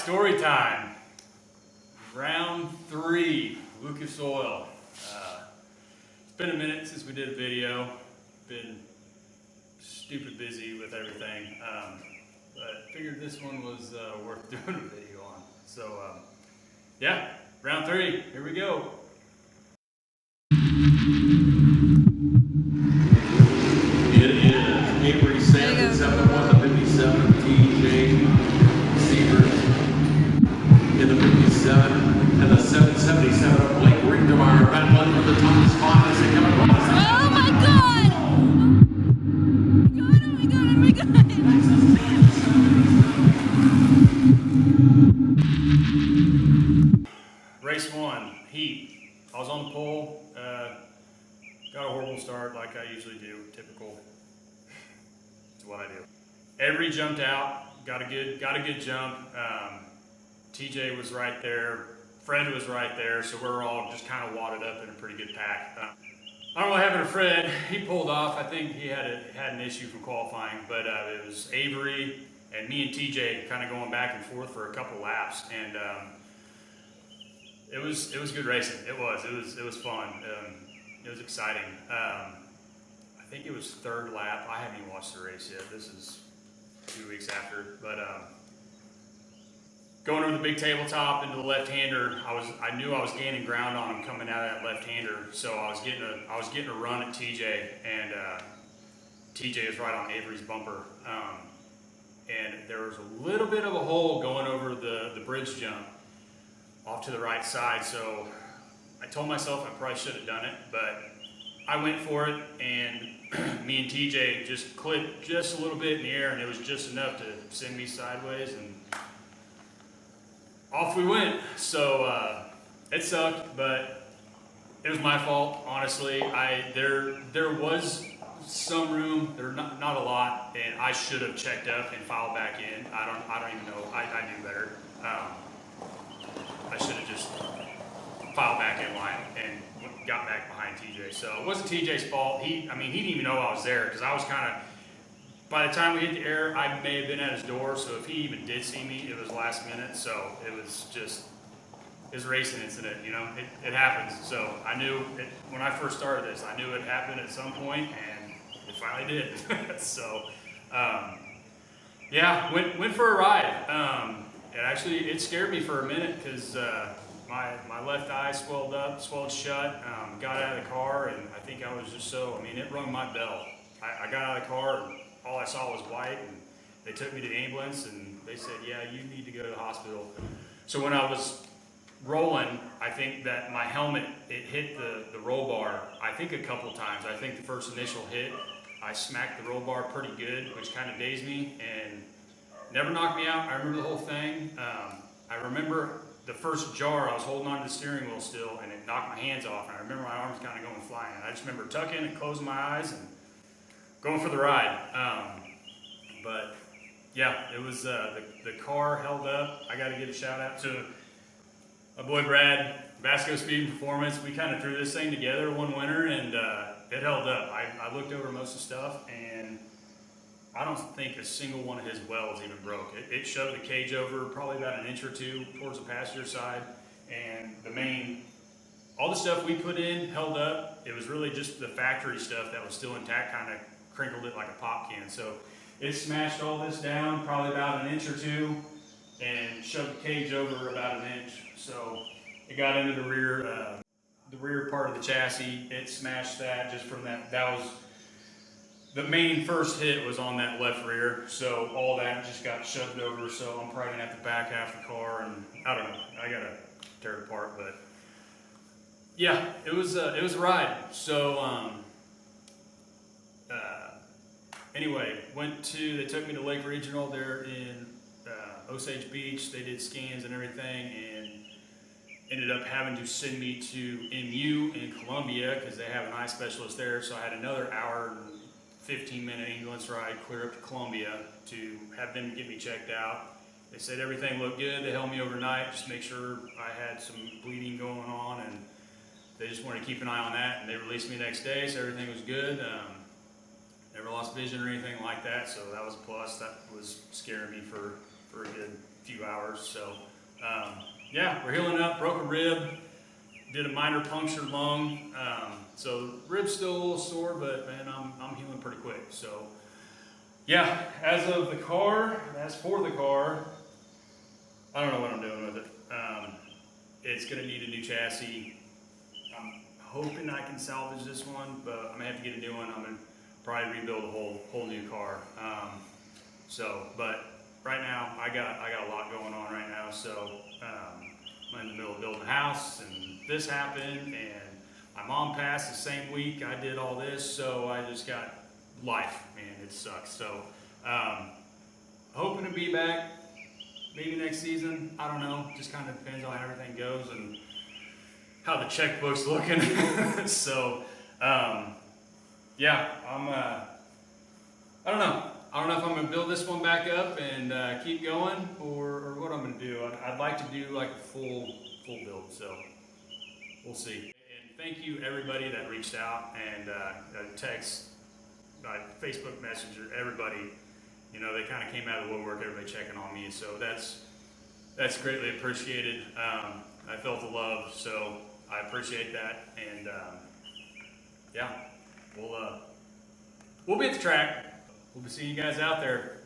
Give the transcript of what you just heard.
story time. Round 3, Lucas Oil. It's been a minute since we did a video. Been stupid busy with everything, but figured this one was worth doing a video on. So yeah, round 3, here we go. It is Avery Sands and 57, TJ Siewers in the 57, and the 777 of Blake Reinkemeyer battling for the top spot as they come across. Oh my god! Oh my god! Race 1, heat. I was on the pole. Got a horrible start like I usually do. Typical. It's what I do. Avery jumped out. Got a good jump. TJ was right there. Fred was right there. So we're all just kind of wadded up in a pretty good pack. I don't know what happened to Fred. He pulled off. I think he had an issue from qualifying, but it was Avery and me and TJ kind of going back and forth for a couple laps, and it was good racing. It was fun. It was exciting. I think it was 3rd lap. I haven't even watched the race yet. This is 2 weeks after, but going over the big tabletop into the left-hander, I knew I was gaining ground on him coming out of that left-hander, so I was getting a run at TJ, and TJ was right on Avery's bumper, and there was a little bit of a hole going over the bridge jump off to the right side, so I told myself I probably should have done it, but I went for it, and me and TJ just clipped just a little bit in the air, and it was just enough to send me sideways, and off we went. So it sucked, but it was my fault, honestly. There was some room, not a lot, and I should have checked up and filed back in. I don't even know. I knew better. I should have just filed back in line and got back behind TJ. So it wasn't TJ's fault. He didn't even know I was there, because I was kind of, by the time we hit the air, I may have been at his door, so if he even did see me, it was last minute, so it was just his racing incident, you know, it happens. So I knew it, when I first started this, I knew it happened at some point, and it finally did. So yeah, went for a ride. It scared me for a minute, because my left eye swelled shut, got out of the car, and I think I was just it rung my bell. I got out of the car, and all I saw was white, and they took me to the ambulance, and they said, yeah, you need to go to the hospital. So when I was rolling, I think that my helmet, it hit the roll bar, I think a couple times. I think the first initial hit, I smacked the roll bar pretty good, which kind of dazed me, and never knocked me out. I remember the whole thing. I remember the first jar, I was holding on to the steering wheel still, and it knocked my hands off, and I remember my arms kind of going flying. I just remember tucking and closing my eyes and going for the ride. But yeah, it was the car held up. I got to give a shout out to my boy Brad, Vasco Speed and Performance. We kind of threw this thing together one winter, and it held up. I looked over most of the stuff, and I don't think a single one of his welds even broke. It shoved the cage over probably about an inch or 2 towards the passenger side, and all the stuff we put in held up. It was really just the factory stuff that was still intact, kind of crinkled it like a pop can. So it smashed all this down probably about an inch or 2, and shoved the cage over about an inch. So it got into the rear part of the chassis. It smashed that just from that. That was the main first hit, was on that left rear, so all that just got shoved over, so I'm probably gonna have to back half the car, and I don't know, I gotta tear it apart, but yeah, it was a ride. So anyway, they took me to Lake Regional there in Osage Beach. They did scans and everything, and ended up having to send me to MU in Columbia, because they have an eye specialist there, so I had another hour and 15-minute ambulance ride clear up to Columbia to have them get me checked out. They said everything looked good. They held me overnight, just make sure I had some bleeding going on, and they just wanted to keep an eye on that, and they released me the next day, so everything was good. Never lost vision or anything like that, so that was a plus. That was scaring me for a good few hours. So yeah, we're healing up. Broke a rib, did a minor punctured lung. So rib's still a little sore, but man, I'm healing pretty quick. So yeah, as for the car, I don't know what I'm doing with it. It's gonna need a new chassis. I'm hoping I can salvage this one, but I'm gonna have to get a new one. I'm gonna probably rebuild a whole new car. But right now I got a lot going on right now. So I'm in the middle of building a house, and this happened, and my mom passed the same week I did all this. So I just got life, man. It sucks. So hoping to be back. Maybe next season, I don't know. Just kind of depends on how everything goes and how the checkbook's looking. So, yeah, I don't know. I don't know if I'm gonna build this one back up and keep going, or what I'm gonna do. I'd like to do like a full build. So we'll see. And thank you everybody that reached out and text, Facebook Messenger, everybody. You know, they kind of came out of the woodwork, everybody checking on me, so that's greatly appreciated. I felt the love, so I appreciate that, and yeah, we'll be at the track. We'll be seeing you guys out there.